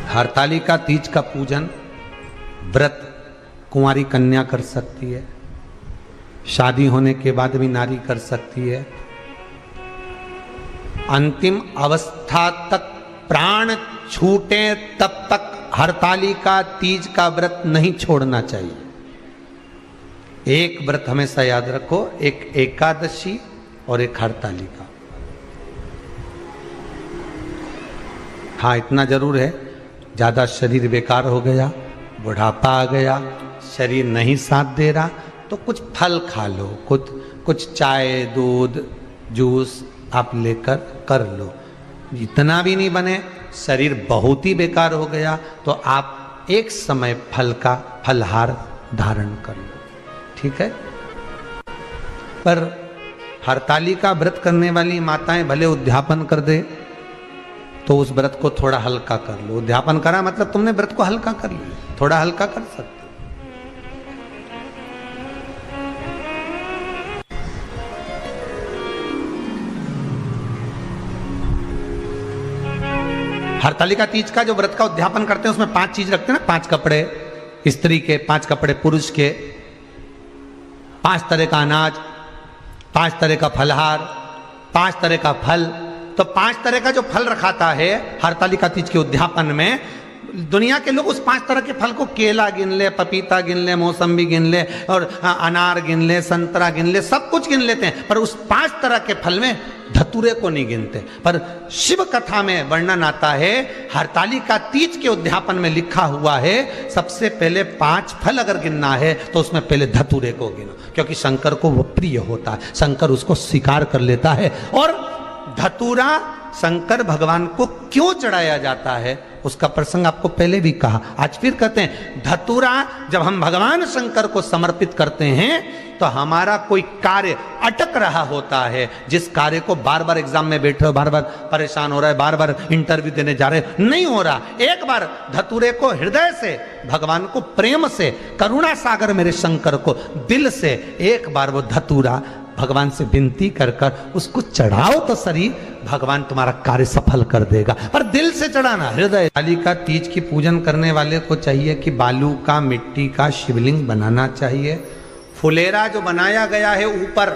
हरतालिका तीज का पूजन व्रत कुंवारी कन्या कर सकती है, शादी होने के बाद भी नारी कर सकती है। अंतिम अवस्था तक प्राण छूटे तब तक हरतालिका तीज का व्रत नहीं छोड़ना चाहिए। एक व्रत हमेशा याद रखो, एक एकादशी और एक हरतालिका। हाँ, इतना जरूर है, ज्यादा शरीर बेकार हो गया, बुढ़ापा आ गया, शरीर नहीं साथ दे रहा, तो कुछ फल खा लो, कुछ चाय दूध जूस आप लेकर कर लो। इतना भी नहीं बने, शरीर बहुत ही बेकार हो गया, तो आप एक समय फल का फलहार धारण कर लो, ठीक है। पर हरतालिका व्रत करने वाली माताएं भले उद्यापन कर दे, तो उस व्रत को थोड़ा हल्का कर लो। उद्यापन करा मतलब तुमने व्रत को हल्का कर लिया, थोड़ा हल्का कर सकते। हरतालिका तीज का जो व्रत का उद्यापन करते हैं उसमें 5 चीज रखते हैं ना, 5 कपड़े स्त्री के, 5 कपड़े पुरुष के, 5 तरह का अनाज, 5 तरह का फलहार, 5 तरह का फल। तो 5 तरह का जो फल रखाता है हरतालिका तीज के उद्यापन में, दुनिया के लोग उस 5 तरह के फल को केला गिन ले, पपीता गिन ले, मौसम्बी गिन ले और अनार गिन ले, संतरा गिन ले, सब कुछ गिन लेते हैं, पर उस 5 तरह के फल में धतूरे को नहीं गिनते। पर शिव कथा में वर्णन आता है, हरतालिका तीज के उद्यापन में लिखा हुआ है, सबसे पहले 5 फल अगर गिनना है तो उसमें पहले धतूरे को गिनो, क्योंकि शंकर को वो प्रिय होता है, शंकर उसको स्वीकार कर लेता है। और धतूरा शंकर भगवान को क्यों चढ़ाया जाता है उसका प्रसंग आपको पहले भी कहा, आज फिर कहते हैं। धतूरा जब हम भगवान शंकर को समर्पित करते हैं तो हमारा कोई कार्य अटक रहा होता है, जिस कार्य को बार बार एग्जाम में बैठे हो, बार बार परेशान हो रहा है, बार बार इंटरव्यू देने जा रहे हो, नहीं हो रहा, एक बार धतूरे को हृदय से भगवान को प्रेम से, करुणा सागर मेरे शंकर को दिल से एक बार वो धतूरा भगवान से विनती कर कर उसको चढ़ाओ तो शरीर, भगवान तुम्हारा कार्य सफल कर देगा। पर दिल से चढ़ाना, हृदय। हरतालिका तीज की पूजन करने वाले को चाहिए कि बालू का, मिट्टी का शिवलिंग बनाना चाहिए। फुलेरा जो बनाया गया है ऊपर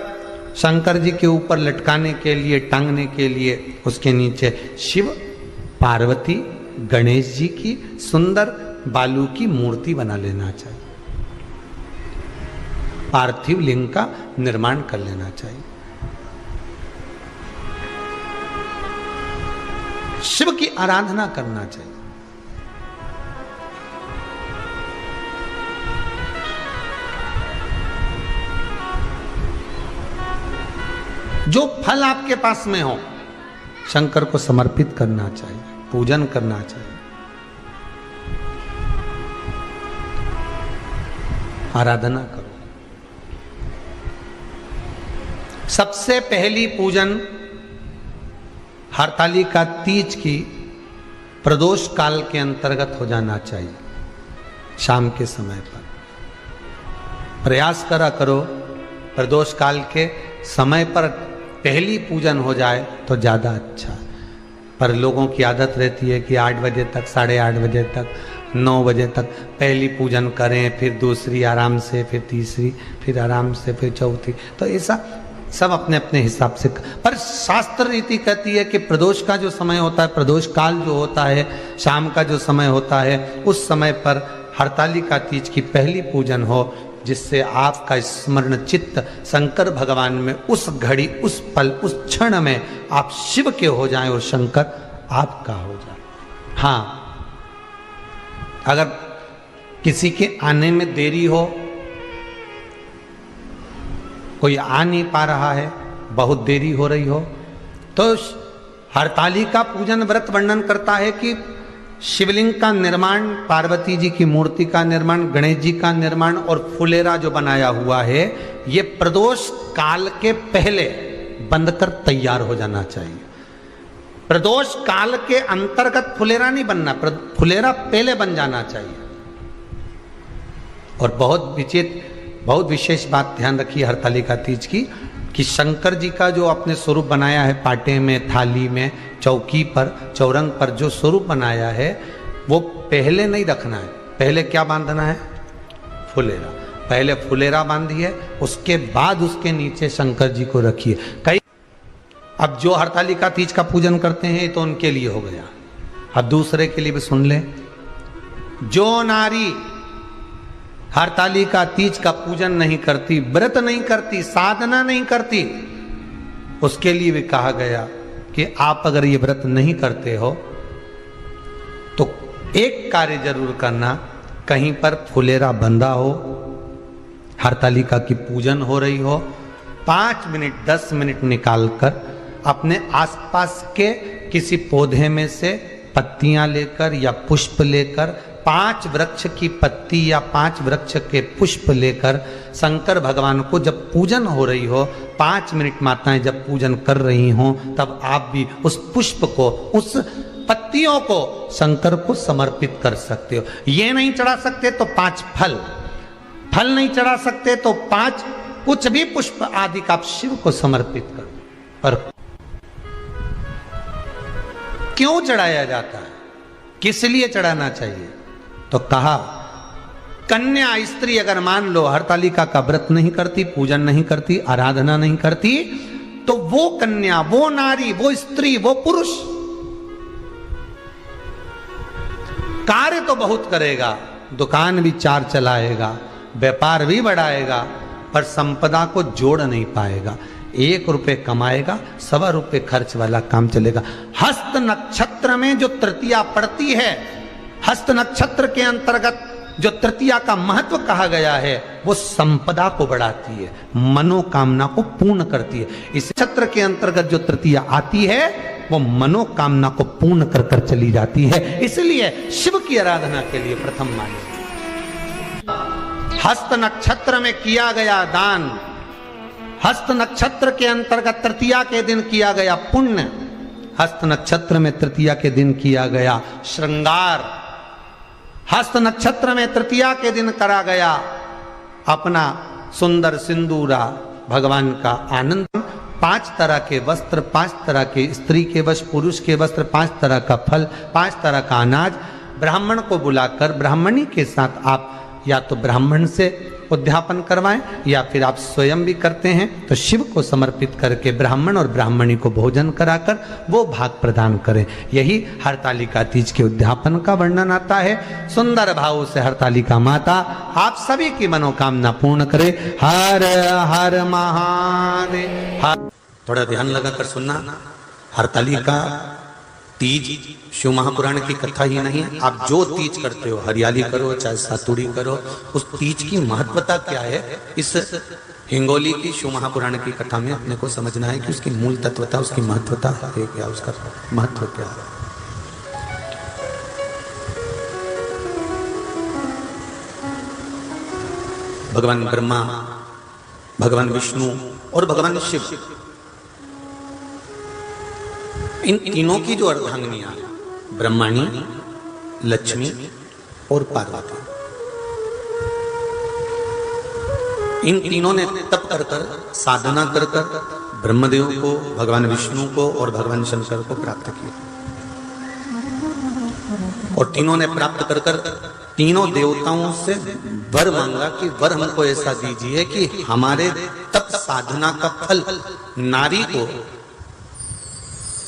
शंकर जी के ऊपर लटकाने के लिए, टांगने के लिए, उसके नीचे शिव पार्वती गणेश जी की सुंदर बालू की मूर्ति बना लेना चाहिए, पार्थिव लिंग का निर्माण कर लेना चाहिए। शिव की आराधना करना चाहिए। जो फल आपके पास में हो शंकर को समर्पित करना चाहिए, पूजन करना चाहिए, आराधना करो। सबसे पहली पूजन हरतालिका तीज की प्रदोष काल के अंतर्गत हो जाना चाहिए, शाम के समय पर। प्रयास करा करो प्रदोष काल के समय पर पहली पूजन हो जाए तो ज़्यादा अच्छा। पर लोगों की आदत रहती है कि 8 बजे तक, 8:30 बजे तक, 9 बजे तक पहली पूजन करें, फिर दूसरी आराम से, फिर तीसरी, फिर आराम से, फिर चौथी। तो ऐसा सब अपने अपने हिसाब से। पर शास्त्र रीति कहती है कि प्रदोष का जो समय होता है, प्रदोष काल जो होता है, शाम का जो समय होता है, उस समय पर हरतालिका तीज की पहली पूजन हो, जिससे आपका स्मरण चित्त शंकर भगवान में उस घड़ी, उस पल, उस क्षण में आप शिव के हो जाएं और शंकर आपका हो जाए। हाँ, अगर किसी के आने में देरी हो, कोई आ नहीं पा रहा है, बहुत देरी हो रही हो, तो हरतालिका पूजन व्रत वर्णन करता है कि शिवलिंग का निर्माण, पार्वती जी की मूर्ति का निर्माण, गणेश जी का निर्माण और फुलेरा जो बनाया हुआ है, ये प्रदोष काल के पहले बंधकर तैयार हो जाना चाहिए। प्रदोष काल के अंतर्गत फुलेरा नहीं बनना, फुलेरा पहले बन जाना चाहिए। और बहुत विशेष बात ध्यान रखिए हरतालिका तीज की, कि शंकर जी का जो अपने स्वरूप बनाया है, पाटे में, थाली में, चौकी पर, चौरंग पर जो स्वरूप बनाया है, वो पहले नहीं रखना है। पहले क्या बांधना है? फुलेरा। पहले फुलेरा बांधिए, उसके बाद उसके नीचे शंकर जी को रखिए। कई अब जो हरतालिका तीज का पूजन करते हैं तो उनके लिए हो गया, अब दूसरे के लिए भी सुन ले। जो नारी हरतालिका तीज का पूजन नहीं करती, व्रत नहीं करती, साधना नहीं करती, उसके लिए भी कहा गया कि आप अगर ये व्रत नहीं करते हो तो एक कार्य जरूर करना, कहीं पर फुलेरा बंधा हो, हरतालिका की पूजन हो रही हो, 5 मिनट 10 मिनट निकालकर अपने आसपास के किसी पौधे में से पत्तियां लेकर या पुष्प लेकर, 5 वृक्ष की पत्ती या 5 वृक्ष के पुष्प लेकर शंकर भगवान को जब पूजन हो रही हो, 5 मिनट माताएं जब पूजन कर रही हों, तब आप भी उस पुष्प को, उस पत्तियों को शंकर को समर्पित कर सकते हो। ये नहीं चढ़ा सकते तो 5 फल, फल नहीं चढ़ा सकते तो 5 कुछ भी पुष्प आदि का आप शिव को समर्पित करो। पर क्यों चढ़ाया जाता है, किस लिए चढ़ाना चाहिए? तो कहा कन्या स्त्री अगर मान लो हरतालिका का व्रत नहीं करती, पूजन नहीं करती, आराधना नहीं करती, तो वो कन्या, वो नारी, वो स्त्री, वो पुरुष कार्य तो बहुत करेगा, दुकान भी 4 चलाएगा, व्यापार भी बढ़ाएगा, पर संपदा को जोड़ नहीं पाएगा। 1 रुपए कमाएगा, 1.25 रुपए खर्च वाला काम चलेगा। हस्त नक्षत्र में जो तृतीया पड़ती है, हस्त नक्षत्र के अंतर्गत जो तृतीया का महत्व कहा गया है, वो संपदा को बढ़ाती है, मनोकामना को पूर्ण करती है। इस नक्षत्र के अंतर्गत जो तृतीया आती है वो मनोकामना को पूर्ण कर कर चली जाती है। इसलिए शिव की आराधना के लिए प्रथम माने। हस्त नक्षत्र में किया गया दान, हस्त नक्षत्र के अंतर्गत तृतीया के दिन किया गया पुण्य, हस्त नक्षत्र में तृतीया के दिन किया गया श्रृंगार, हस्त नक्षत्र में तृतीया के दिन करा गया अपना सुंदर सिंदूरा, भगवान का आनंद, 5 तरह के वस्त्र, 5 तरह के स्त्री के वस्त्र, पुरुष के वस्त्र, 5 तरह का फल, 5 तरह का अनाज, ब्राह्मण को बुलाकर ब्राह्मणी के साथ आप या तो ब्राह्मण से उद्यापन करवाएं या फिर आप स्वयं भी करते हैं तो शिव को समर्पित करके ब्राह्मण और ब्राह्मणी को भोजन कराकर वो भाग प्रदान करें। यही हरतालिका तीज के उद्यापन का वर्णन आता है। सुंदर भाव से हरतालिका माता आप सभी की मनोकामना पूर्ण करे। हर हर महादेव। थोड़ा ध्यान लगाकर सुनना, हरतालिका तीज शिव महापुराण की कथा ही नहीं, आप जो तीज करते हो, हरियाली करो चाहे सातुड़ी करो, उस तीज की महत्वता क्या है, इस हिंगोली की शिव महापुराण की कथा में अपने को समझना है कि उसकी मूल तत्वता, उसकी महत्वता है क्या, उसका महत्व क्या है। भगवान ब्रह्मा, भगवान विष्णु और भगवान शिव, इन तीनों की जो अर्धांगिनियां, ब्रह्मणी, लक्ष्मी और पार्वती, इन तीनों ने तप कर कर, साधना कर कर ब्रह्मदेव को, भगवान विष्णु को और भगवान शंकर को प्राप्त किया। और तीनों ने प्राप्त कर कर तीनों देवताओं से वर मांगा कि वर हमको ऐसा दीजिए कि हमारे तप साधना का फल नारी को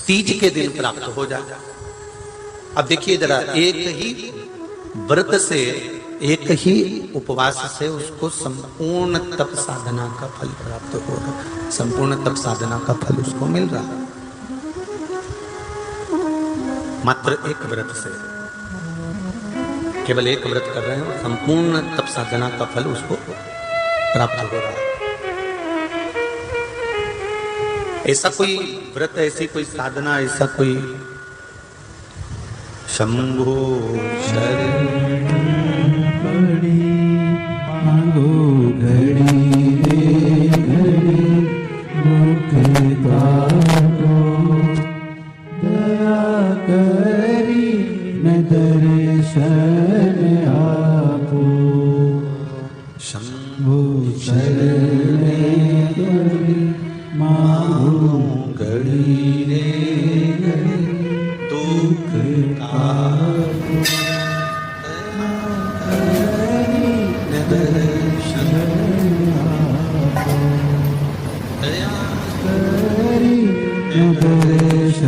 तीज के दिन प्राप्त हो जाए। अब देखिए जरा, एक ही व्रत से, एक ही उपवास से उसको संपूर्ण तप साधना का फल प्राप्त हो रहा, संपूर्ण तप साधना का फल उसको मिल रहा, मात्र एक व्रत से, केवल एक व्रत कर रहे हैं और संपूर्ण तप साधना का फल उसको प्राप्त हो रहा है। ऐसा कोई व्रत, ऐसी कोई साधना, ऐसा कोई शंभो शरण पड़ी मांगो घड़ी रे घड़ी मुख द्वारो, दया करी न दर्शन आपो, शंभो शरण पड़ी मांगो घड़ी रे घड़ी दुख का दर्शन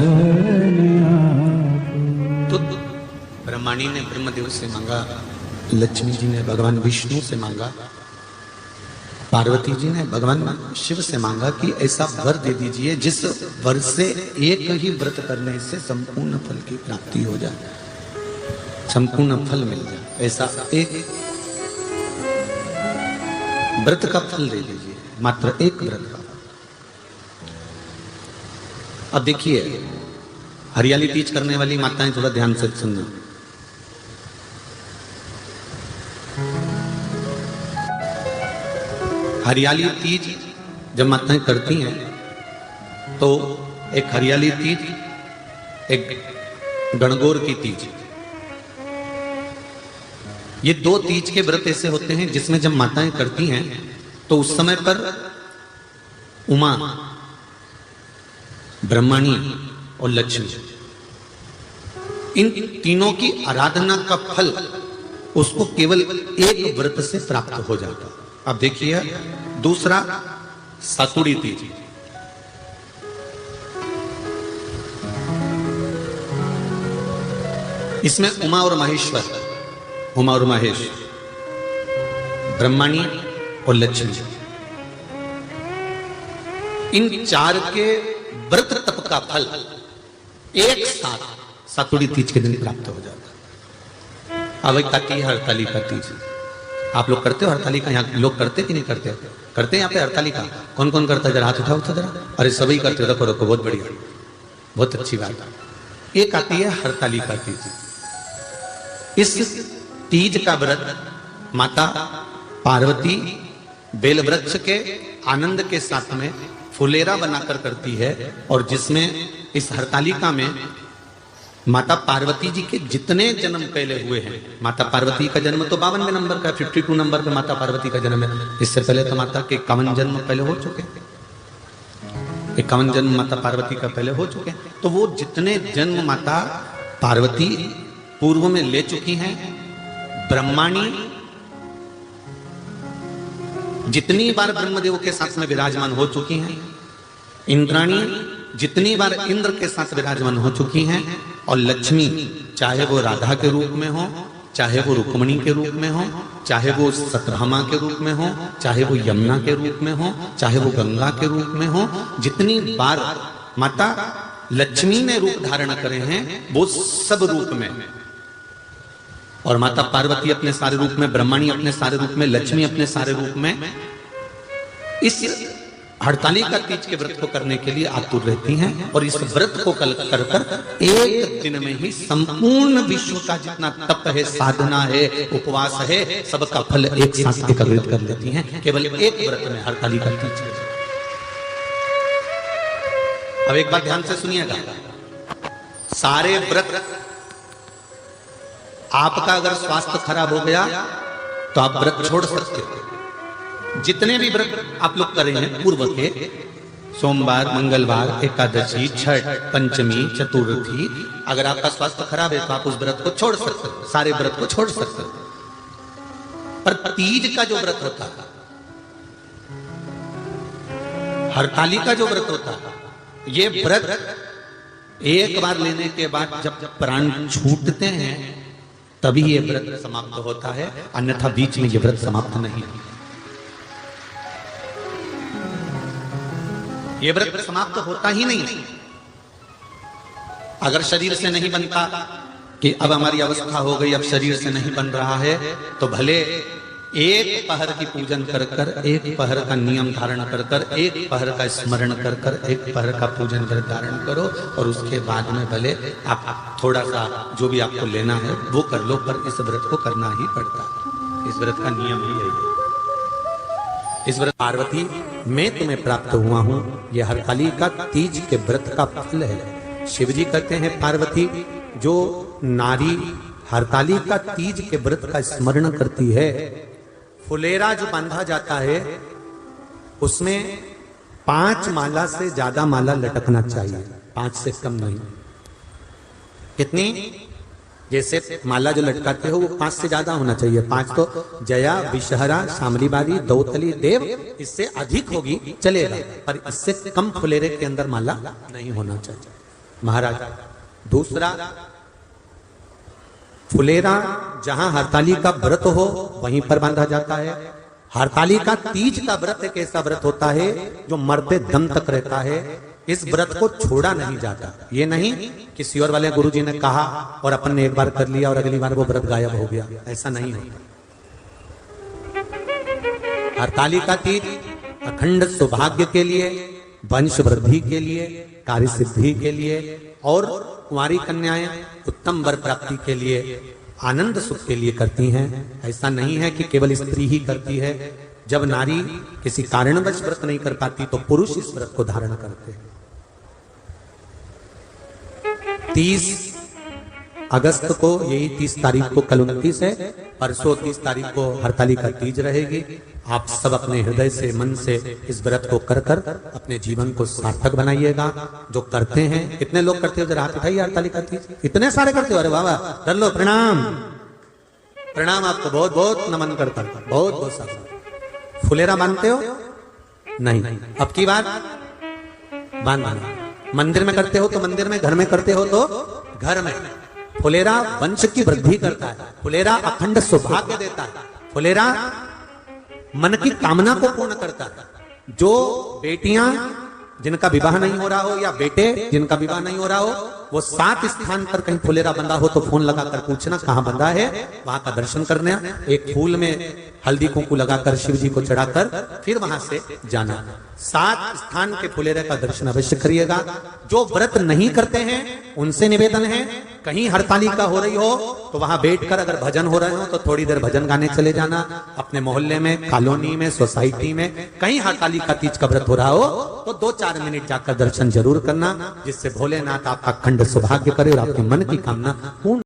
आपको। तो ब्रह्माणी ने ब्रह्मदेव से मांगा, लक्ष्मी जी ने भगवान विष्णु से मांगा, पार्वती जी ने भगवान शिव से मांगा कि ऐसा वर दे दीजिए जिस वर से एक ही व्रत करने से संपूर्ण फल की प्राप्ति हो जाए, संपूर्ण फल मिल जाए। ऐसा एक व्रत का फल दे दीजिए, मात्र एक व्रत का। अब देखिए, हरियाली तीज करने वाली माताएं थोड़ा ध्यान से सुनना। हरियाली तीज जब माताएं करती हैं तो एक हरियाली तीज, एक गणगौर की तीज, ये दो तीज के व्रत ऐसे होते हैं जिसमें जब माताएं करती हैं तो उस समय पर उमा, ब्रह्माणी और लक्ष्मी, इन तीनों की आराधना का फल उसको केवल एक व्रत से प्राप्त हो जाता। अब देखिए दूसरा, सातुड़ी तीज। इसमें उमा और महेश्वर, उमा और महेश, ब्रह्माणी और लक्ष्मी, इन चार के व्रत तप का फल एक साथ सातुड़ी तीज के दिन प्राप्त हो जाता। अब एक आती है हरतालिका तीज। आप लोग करते हो हरतालिका? यहाँ लोग करते कि नहीं करते? करते हैं यहाँ पे हरतालिका? कौन कौन करता है? जरा हाथ उठाओ तो जरा। अरे सभी करते हो, रखो, बहुत बढ़िया, बहुत अच्छी बात है। एक आती है हरतालिका तीज। इस तीज का व्रत माता पार्वती बेल वृक्ष के आनंद के साथ में फुलेरा बनाकर करती है, और जिसमें इस हरतालिका में माता पार्वती जी के जितने जन्म पहले हुए हैं, माता पार्वती का जन्म तो 52वें नंबर का, 52 नंबर पे माता पार्वती का जन्म है। इससे पहले तो माता के 51 जन्म पहले हो चुके हैं, 51 जन्म माता पार्वती का पहले हो चुके हैं। तो वो जितने जन्म माता पार्वती पूर्व में ले चुकी हैं, ब्रह्माणी जितनी बार ब्रह्मदेव के साथ में विराजमान हो चुकी हैं, इंद्राणी जितनी बार इंद्र के साथ विराजमान हो चुकी हैं, और लक्ष्मी चाहे वो राधा के रूप में हो, चाहे वो रुक्मणी के रूप में हो, चाहे वो सतभामा के रूप में हो, चाहे वो यमुना के रूप में हो, चाहे वो गंगा के रूप में हो, जितनी बार माता लक्ष्मी ने रूप धारण करे हैं वो सब रूप में, और माता पार्वती अपने सारे रूप में, ब्रह्माणी अपने सारे रूप में, लक्ष्मी अपने सारे रूप में इस हरतालिका तीज के व्रत को करने के लिए आतुर रहती हैं। और इस व्रत को कर कर एक दिन में ही संपूर्ण विश्व का जितना तप है, साधना है, उपवास है, सबका फल एक साथ एकत्रित कर लेती हैं केवल एक व्रत में, हरतालिका तीज। अब एक बात ध्यान से सुनिएगा, सारे व्रत, आपका अगर स्वास्थ्य खराब हो गया तो आप व्रत छोड़ सकते हो। जितने भी व्रत आप लोग कर रहे हैं पूर्व के, सोमवार, मंगलवार, एकादशी, छठ, पंचमी, चतुर्थी, अगर आपका स्वास्थ्य खराब है तो आप उस व्रत को छोड़ सकते हो, सारे व्रत को छोड़ सकते हो। पर तीज का जो व्रत होता है, हरतालिका जो व्रत होता है, ये व्रत एक बार लेने के बाद जब प्राण छूटते हैं तभी ये व्रत समाप्त होता है, अन्यथा बीच में ये व्रत समाप्त नहीं। ये व्रत समाप्त होता ही नहीं। अगर शरीर से नहीं बनता कि अब हमारी अवस्था हो गई, अब शरीर से नहीं बन रहा है, तो भले एक पहर की पूजन कर कर, एक पहर का नियम धारण कर कर, एक पहर का स्मरण कर कर, एक पहर का पूजन कर धारण करो, और उसके बाद में भले आप थोड़ा सा जो भी आपको लेना है वो कर लो, पर इस व्रत को करना ही पड़ता है। इस व्रत का नियम ही यही है। इस व्रत पार्वती मैं तुम्हें प्राप्त हुआ हूं, यह हरतालिका तीज के व्रत का फल है। शिव जी कहते हैं पार्वती, जो नारी हरतालिका तीज के व्रत का स्मरण करती है, फुलेरा जो बांधा जाता है उसमें 5 माला से ज्यादा माला लटकना चाहिए, 5 से कम नहीं। कितनी? जैसे माला जो लटकाते हो वो 5 से ज्यादा होना चाहिए। 5 तो जया, विषहरा, शामली बारी, दौतली, देव, इससे अधिक होगी चलेगा, पर इससे कम फुलेरे के अंदर माला नहीं होना चाहिए महाराज। दूसरा, फुलेरा जहां हरताली का व्रत हो वहीं पर बांधा जाता है। हरताली का तीज का व्रत एक ऐसा व्रत होता है जो मरते दम तक रहता है। इस व्रत को छोड़ा नहीं जाता। ये नहीं कि सियोर वाले गुरुजी ने कहा और अपन ने एक बार कर लिया और अगली बार वो व्रत गायब हो गया, ऐसा नहीं होता। हरताली का तीज अखंड सौभाग्य के लिए, वंश वृद्धि के लिए, कार्य सिद्धि के लिए और कुंवारी कन्याएं उत्तम वर प्राप्ति के लिए, आनंद सुख के लिए करती हैं। ऐसा नहीं है कि केवल स्त्री ही करती है। जब नारी किसी कारणवश व्रत नहीं कर पाती तो पुरुष इस व्रत को धारण करते हैं। 30 अगस्त को, यही 30 तारीख को, कल 29 है, परसों 30 तारीख को हरताली का तीज रहेगी। आप सब अपने हृदय से, मन से इस व्रत को कर कर अपने जीवन को सार्थक बनाइएगा। जो करते हैं, कितने लोग करते हो जरा हाथ उठाइए हरताली का तीज। इतने सारे करते हो, अरे बाबा कर लो, प्रणाम प्रणाम, आपको बहुत बहुत नमन करता हूं, बहुत बहुत सारा। फुलेरा बांधते हो? नहीं, अब की बात बांधना। मंदिर में करते हो तो मंदिर में, घर में करते हो तो घर में। फुलेरा वंश की वृद्धि करता है, फुलेरा अखंड सौभाग्य देता है, फुलेरा मन की कामना को पूर्ण करता है। जो बेटियां जिनका विवाह नहीं हो रहा हो या बेटे जिनका विवाह नहीं हो रहा हो, वो 7 स्थान पर कहीं फुलेरा बंधा हो तो फोन लगाकर पूछना कहां बंधा है, वहां का दर्शन करने, एक फूल में हल्दी कुंकू लगाकर शिव जी को चढ़ाकर फिर वहां से जाना। 7 स्थान के फुलेरे का दर्शन अवश्य करिएगा। जो व्रत नहीं करते हैं उनसे निवेदन है, कहीं हरताली का हो रही हो तो वहां बैठकर अगर भजन हो रहे हो तो थोड़ी देर भजन गाने चले जाना। अपने मोहल्ले में, कॉलोनी में, सोसाइटी में कहीं हरताली का तीज का व्रत हो रहा हो तो 2-4 मिनट जाकर दर्शन जरूर करना, जिससे भोलेनाथ आपका अखंड सौभाग्य करे और आपके मन की कामना पूर्ण